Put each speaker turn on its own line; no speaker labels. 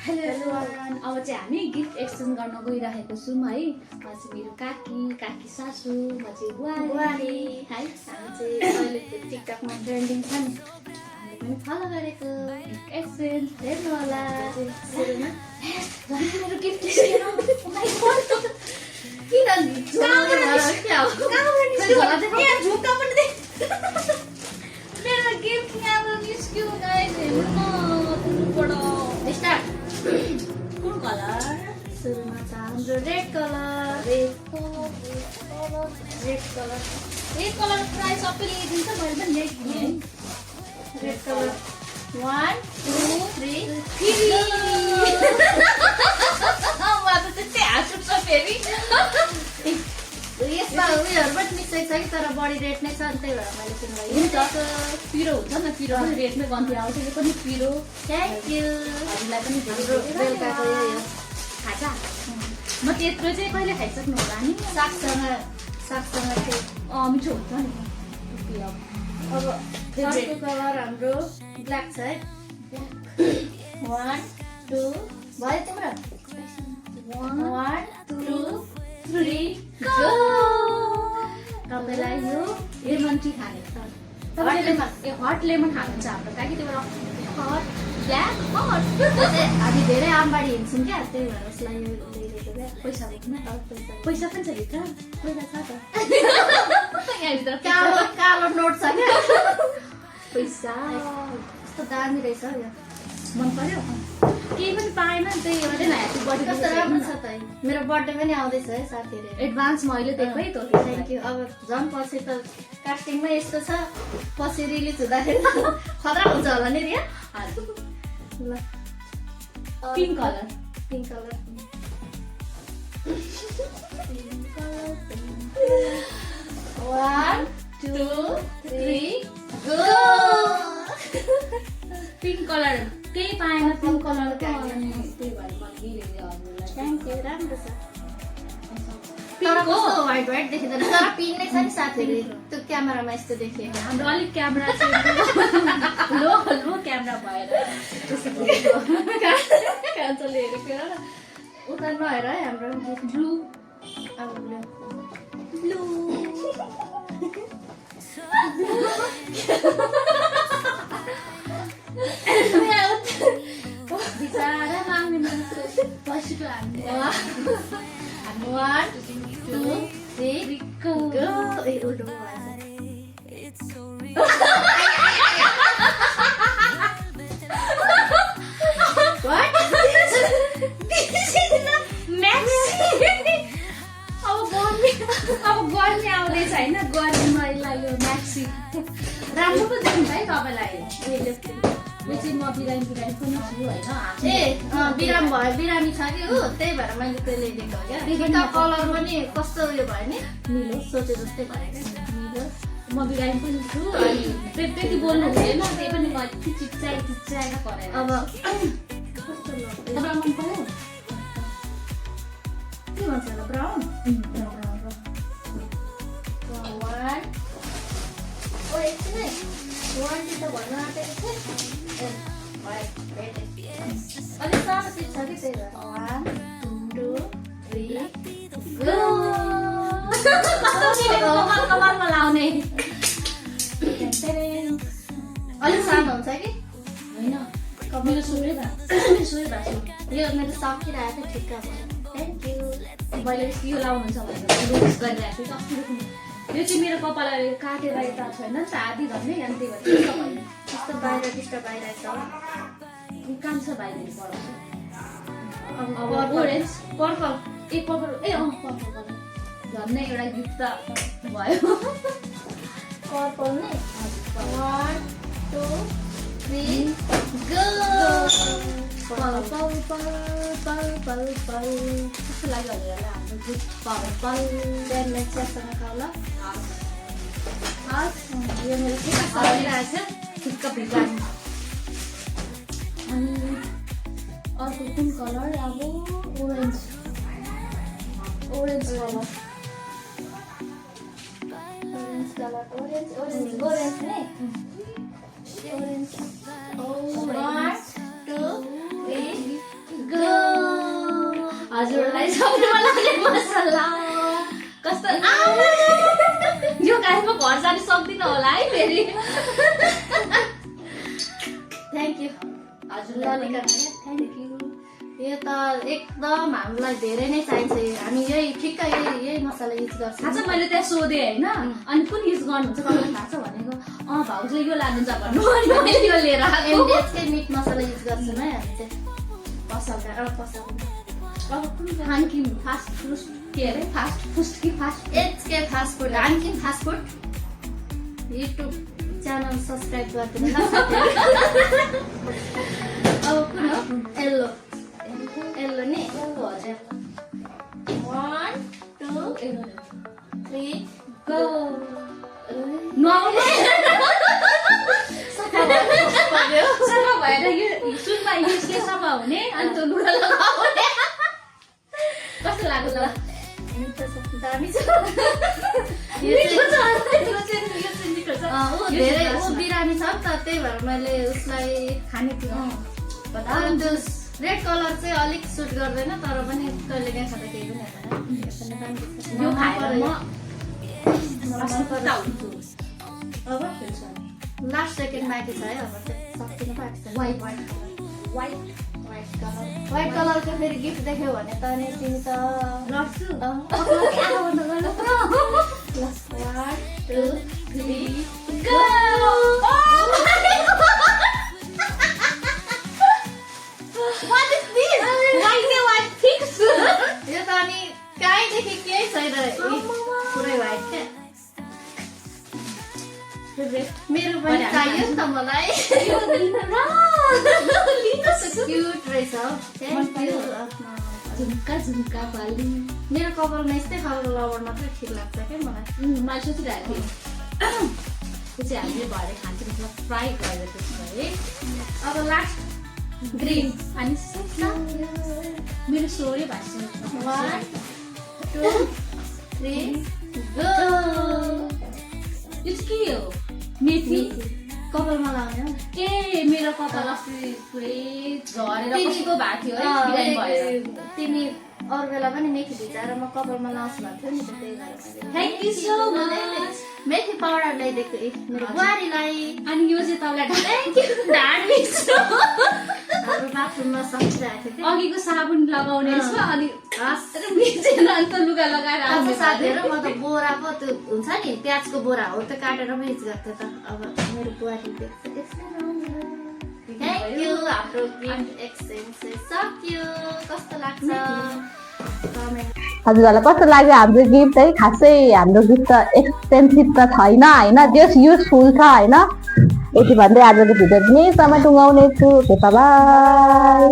Hello everyone. अब चाहिँ हामी गिफ्ट एक्सचेन्ज गर्न गइरहेको छौँ है। मेरो काकी सासू, म चाहिँ बुहारी है। हामी चाहिँ अहिले टिकटकमा ट्रेन्डिङ छ नि, हामीले पनि फलो गरेको गिफ्ट एक्सचेन्ज हेर्नु होला। सुरुमा मेरो गिफ्ट मेरो गिफ्ट यहाँ निस्क्यो गाइस, हेर्नु स्टार्ट। कुन कलर? सुरुमा छ हाम्रो red colour. Red colour price सबैले दिन्छ, मैले पनि यही किनेँ है। रेड कलर 1 2 3 फेरि यसमा उयोहरू पनि मिक्सेको छ कि, तर बढी रेट नै छ नि, त्यही भएर मैले किन्नु हुन्छ। पिरो हुन्छ नि, पिरो पनि रेटमै कम्ती आउँछ। यो पनि पिरो। Thank you. हजुरलाई पनि बेलुकाको यो खाजा म त्यत्रो चाहिँ कहिले खाइसक्नु होला नि, सागसँग चाहिँ मिठो हुन्छ नि। अब अर्को कलर हाम्रो ब्ल्याक छ है। 1 2 भयो तिम्रो? 1 2 3 गो। तपाईलाई यो लेमन टी खाने छ। तपाईले हट लेमन खानुहुन्छ हाम्रो काकी, त्यो हट ब्ल्याक हट। हामी धेरै आमबाडी हिँड्छौँ क्या, त्यही भएर उसलाई यो ल्याइदिएको क्या। पैसा बोक्नु पैसा पनि छ भित्र, पैसा छ त यहाँभित्र। कालो नोट छ क्या, पैसा कस्तो दामी रहेछ यो, मन पर्यो। केही पनि पाएन, त्यही भएर ह्याप्पी बर्थडे। कस्तो राम्रो छ त। मेरो बर्थडे पनि आउँदैछ है साथीहरू, एडभान्समा अहिले दिएको है त। Thank you. अब झन् पछि त कास्टिङमा यस्तो छ, पछि रिलिज हुँदाखेरि खतरा हुन्छ होला नि रिया। ल pink colour 1 2 3 go. Pink colour केही पाएन, पिङ्क कलर थ्याङ्क यू। राम्रो छ, तर कस्तो व्हाइट देखिँदैन, तर पिङ्क नै छ नि साथीहरू। त्यो क्यामेरामा यस्तो देखियो, हाम्रो अलिक क्यामेरा चाहिँ लो क्यामेरा भएर क्यान्सलले हेरेको र उता नहेर है। हाम्रो ब्लू, अब ब्लू बिचारा माग्ने पछिको हामी 1 2 3 गो। ए उल्टो भएछ। अब गर्मी आउँदैछ होइन, गर्मीमा यसलाई यो म्याक्सी राम्रो पो देखिन्छ है तपाईँलाई। यो चाहिँ म बिरामी पनि छु होइन। ए बिरामी छ कि हो, त्यही भएर मैले त्यो ल्याइदिएको हो क्या। कलर पनि कस्तो उयो भयो नि, निलो सोचे जस्तै भयो क्या, निलो। म बिरामी पनि छु, अनि त्यति बोल्नु हुँदैन, त्यही पनि म चिच्चाएर गरेर। अब ब्राउन मन पर्यो के भन्छ होला, ब्राउन 1 त भन्नु आँटेको थिएँ। अलिक सानो चिज छ कि, त्यही भएर 1 2 3 गो। कपालमा लाउने अलिक सानो हुन्छ कि होइन, मेरो सुरै भएको यो मेरो सकिरहेको थियो, ठिक्क भयो। Thank you. मैले यो लाउनुहुन्छ भनेर रिक्वेस्ट गरिरहेको थिएँ। यो चाहिँ मेरो कपाललाई काटेर यता छैन नि त, आधी धन्ने, अनि त्यही भएर त्यस्तो बाहिर डिस्टर्ब आइरहेको छ। काम छ बाहिर पढाउँछ। अब ओरेन्ज पर्पल ए पर्पल झन्नै एउटा गिफ्ट त भयो। पर्पल नै 1 2 3 गो। कस्तो लाग्यो होला हाम्रो गिफ्ट पर्पल च्यासँग खाउला। यो मेरो ठिक्क ठिक्क भिजानु। अनि अर्को कुन कलर? अब ओरेन्ज कलर ओरेन्ज नै orange. Oh, 1, 2, 3, हजुरलाई सबैमा लाग्ने मसला कस्तो यो गाडी म घर जान सक्दिनँ होला है फेरि थ्याङ्क यू हजुरलाई थ्याङ्क यू यो त एकदम हामीलाई धेरै नै चाहिन्छ हामी यही ठिक्क यही मसला युज गर्छौँ थाहा छ मैले त्यहाँ सोधेँ होइन अनि कुन युज गर्नुहुन्छ तपाईँलाई थाहा छ भनेको भाउजूले यो लानुहुन्छ भन्नु अनि मैले यो लिएर एमडिएचकै मिट मसला युज गर्छौँ है हामी चाहिँ पसलका अब कुन हानकिन फास्ट फुड के अरे फास्ट फुड कि फास्ट एचके फास्ट फुड हानकिन fast food YouTube channel subscribe गरिदिनु ल अब कुन हो येल्लो येल्लो नि हजुर 1 2 3 गो नुहाउने सफा भएर यो सुनमा यसले सफा हुने अनि त्यो लुगा लगाउने कस्तो लाग्यो त दामी छ धेरै ऊ बिरामी छ नि त त्यही भएर मैले उसलाई खाने थिएँ रेड कलर चाहिँ अलिक सुट गर्दैन तर पनि कहिले काहीँ खाँदा केही पनि हुँदैन यो खाएर अब लास्ट सेकेन्ड बाँकी छ है अब चाहिँ सक्दिनु पाएको छ व्हाइट कलरको फेरि गिफ्ट देख्यो भने त अनि तिमी त लड्छु आधा बन्द गर्नु 1 2 3 go What is this? White fix? यो त अनि कहीँदेखि केही छैन पुरै व्हाइट क्या मेरो पनि चाहियो नि त मलाई क्युट रहेछ झुम्का झुम्का बाली मेरो कपालमा यस्तै खालको लबर मात्रै ठिक लाग्छ क्या मलाई मैले सोचिरहेको थिएँ त्यो चाहिँ हामीले भरे खान्छौँ फ्राई गरेर त्यसमा है अब लास्ट ग्रीन अनि मेरो सोरै भाषा 1 2 3 गो यो के हो मेथी कपालमा लगाउने ए मेरो कपाल अस्ति पुरै झरेर कसको भएको थियो है बिरामी भएर तिमी अरू बेला पनि मेथी भिजाएर म कपालमा लाउँछु भन्थ्यो नि त्यही भएर thank you so much methi powder ल्याइदिएको मेरो बुहारीलाई अनि यो चाहिँ तपाईँलाई थ्याङ्क यू धार्मिक हाम्रो बाथरुममा सकिरहेको थियो अघिको साबुन लगाउने छु अनि मिचेर अन्त लुगा लगाएर आउँछ साथीहरू म त बोरा पो त्यो हुन्छ नि प्याजको बोरा हो त्यो काटेर पनि युज गर्थेँ त अब मेरो बुहारी देख्छ थ्याङ्क यू हाम्रो गिफ्ट एक्सचेन्ज सक्यो कस्तो लाग्छ
हजुरहरूलाई कस्तो लाग्यो हाम्रो गिफ्ट है खासै हाम्रो गिफ्ट त एक्सपेन्सिभ त छैन होइन जस्ट युजफुल छ होइन यति भन्दै आजको भिडियो पनि समय टुङ्गाउने छु बाई